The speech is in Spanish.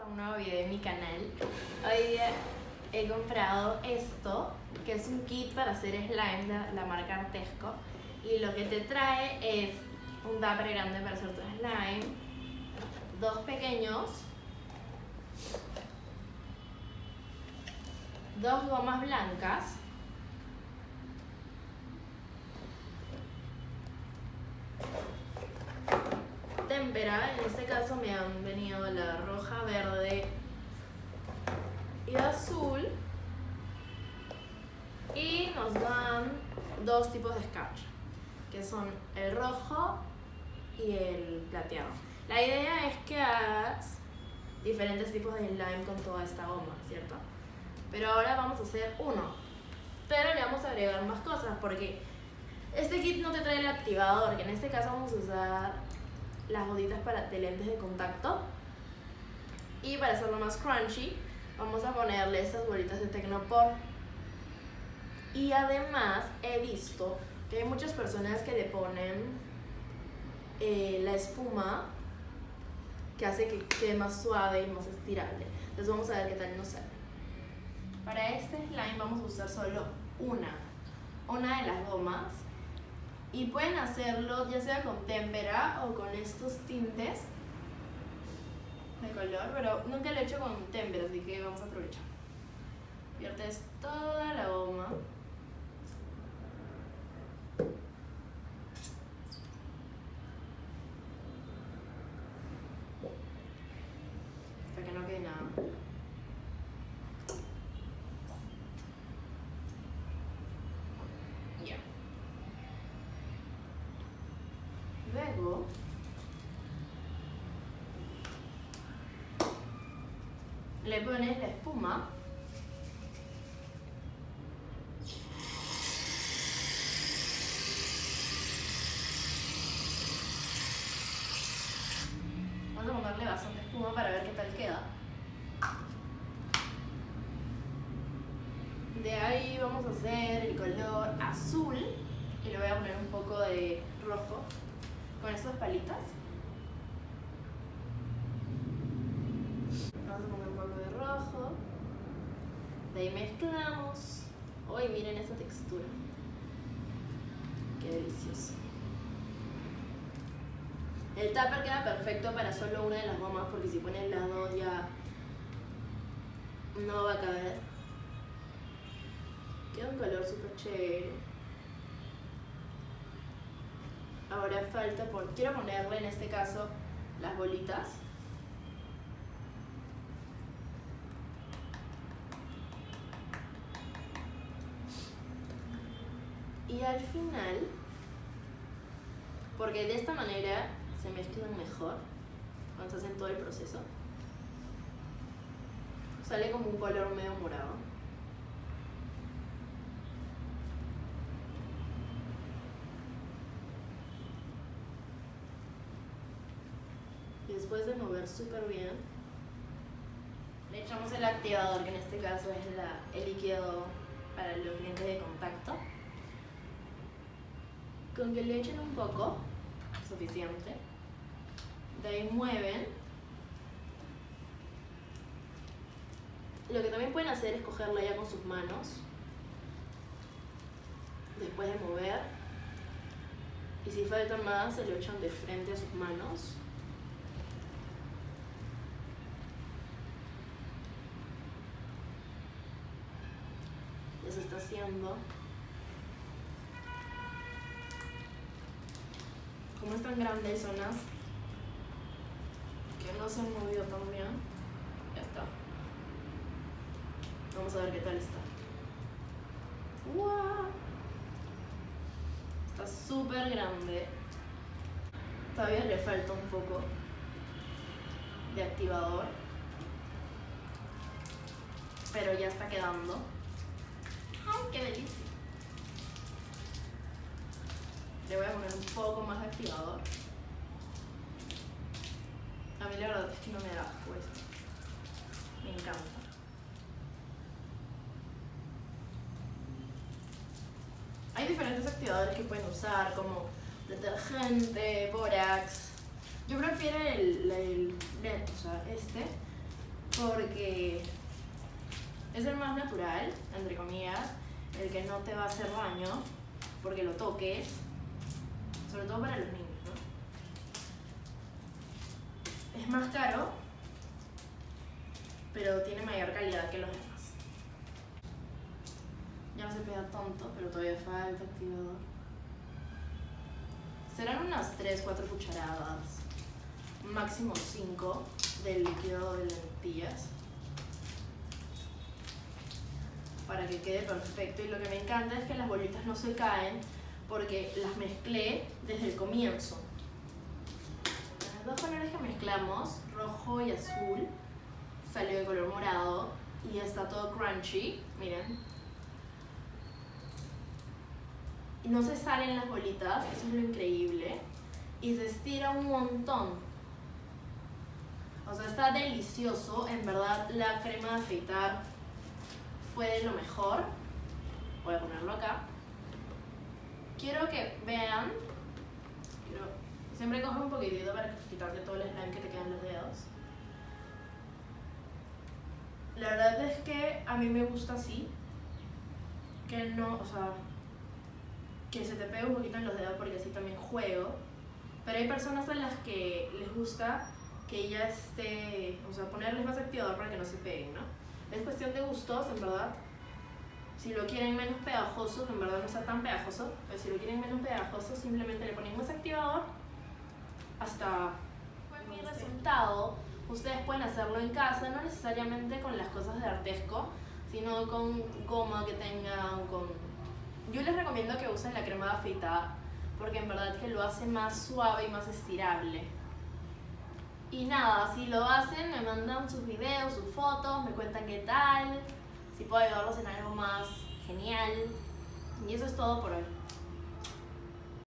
a un nuevo video en mi canal. Hoy día he comprado esto, que es un kit para hacer slime de la marca Artesco. Y lo que te trae es un tupper grande para hacer tu slime, dos pequeños, dos gomas blancas, témpera. En este caso me han venido la roja, verde y azul, y nos dan dos tipos de scotch, que son el rojo y el plateado. La idea es que hagas diferentes tipos de slime con toda esta goma, ¿cierto? Pero ahora vamos a hacer uno, pero le vamos a agregar más cosas, porque este kit no te trae el activador, que en este caso vamos a usar las bolitas de lentes de contacto. Y para hacerlo más crunchy, vamos a ponerle estas bolitas de Tecnopor. Y además he visto que hay muchas personas que le ponen la espuma, que hace que quede más suave y más estirable. Entonces vamos a ver qué tal nos sale. Para este slime vamos a usar solo una de las gomas. Y pueden hacerlo ya sea con témpera o con estos tintes de color, pero nunca lo he hecho con témpera, así que vamos a aprovechar. Viertes toda la goma. Para que no quede nada. Ya. Luego le pones la espuma. Vamos a ponerle bastante espuma para ver qué tal queda. De ahí vamos a hacer el color azul y le voy a poner un poco de rojo con estas palitas. Vamos a poner un poco de rojo. De ahí mezclamos. Uy, miren esta textura. Qué delicioso. El tupper queda perfecto para solo una de las gomas, porque si ponen las dos ya no va a caber. Queda un color súper chévere. Ahora falta quiero ponerle en este caso las bolitas. Y al final, porque de esta manera se mezclan mejor cuando se hacen todo el proceso, sale como un color medio morado. Y después de mover súper bien, le echamos el activador, que en este caso es el líquido para los lentes de contacto. Con que le echen un poco, suficiente. De ahí mueven. Lo que también pueden hacer es cogerlo ya con sus manos, después de mover. Y si falta más, se lo echan de frente a sus manos. Ya se está haciendo. Como es tan grande, hay zonas que no se han movido tan bien. Ya está. Vamos a ver qué tal está. ¡Wow! Está súper grande. Todavía le falta un poco de activador, pero ya está quedando. ¡Ay, qué delicia! Le voy a poner un poco más de activador. A mí la verdad es que no me da asco esto. Me encanta. Hay diferentes activadores que pueden usar, como detergente, bórax. Yo prefiero el LED, o sea, este, porque es el más natural, entre comillas, el que no te va a hacer daño porque lo toques, sobre todo para los niños, ¿no? Es más caro, pero tiene mayor calidad que los demás. Ya no se pega tonto, pero todavía falta activador. Serán unas 3-4 cucharadas, máximo 5 del líquido de lentillas, para que quede perfecto. Y lo que me encanta es que las bolitas no se caen porque las mezclé desde el comienzo. Las dos colores que mezclamos, rojo y azul, salió de color morado y está todo crunchy, miren. Y no se salen las bolitas, eso es lo increíble, y se estira un montón. O sea, está delicioso, en verdad la crema de afeitar fue de lo mejor. Voy a ponerlo acá. Quiero que vean, siempre coge un poquitito para quitarte todo el slime que te queda en los dedos. La verdad es que a mí me gusta así, que no, o sea, que se te pegue un poquito en los dedos porque así también juego. Pero hay personas a las que les gusta que ya esté, o sea, ponerles más activador para que no se peguen, ¿no? Es cuestión de gustos, en verdad. Si lo quieren menos pegajoso, que en verdad no está tan pegajoso, pero si lo quieren menos pegajoso, simplemente le ponen más activador hasta mi resultado. Ustedes pueden hacerlo en casa, no necesariamente con las cosas de Artesco, sino con goma que tengan, Yo les recomiendo que usen la crema de afeitar porque en verdad que lo hace más suave y más estirable. Y nada, si lo hacen, me mandan sus videos, sus fotos, me cuentan qué tal, si puedo ayudarlos en algo más, genial. Y eso es todo por hoy.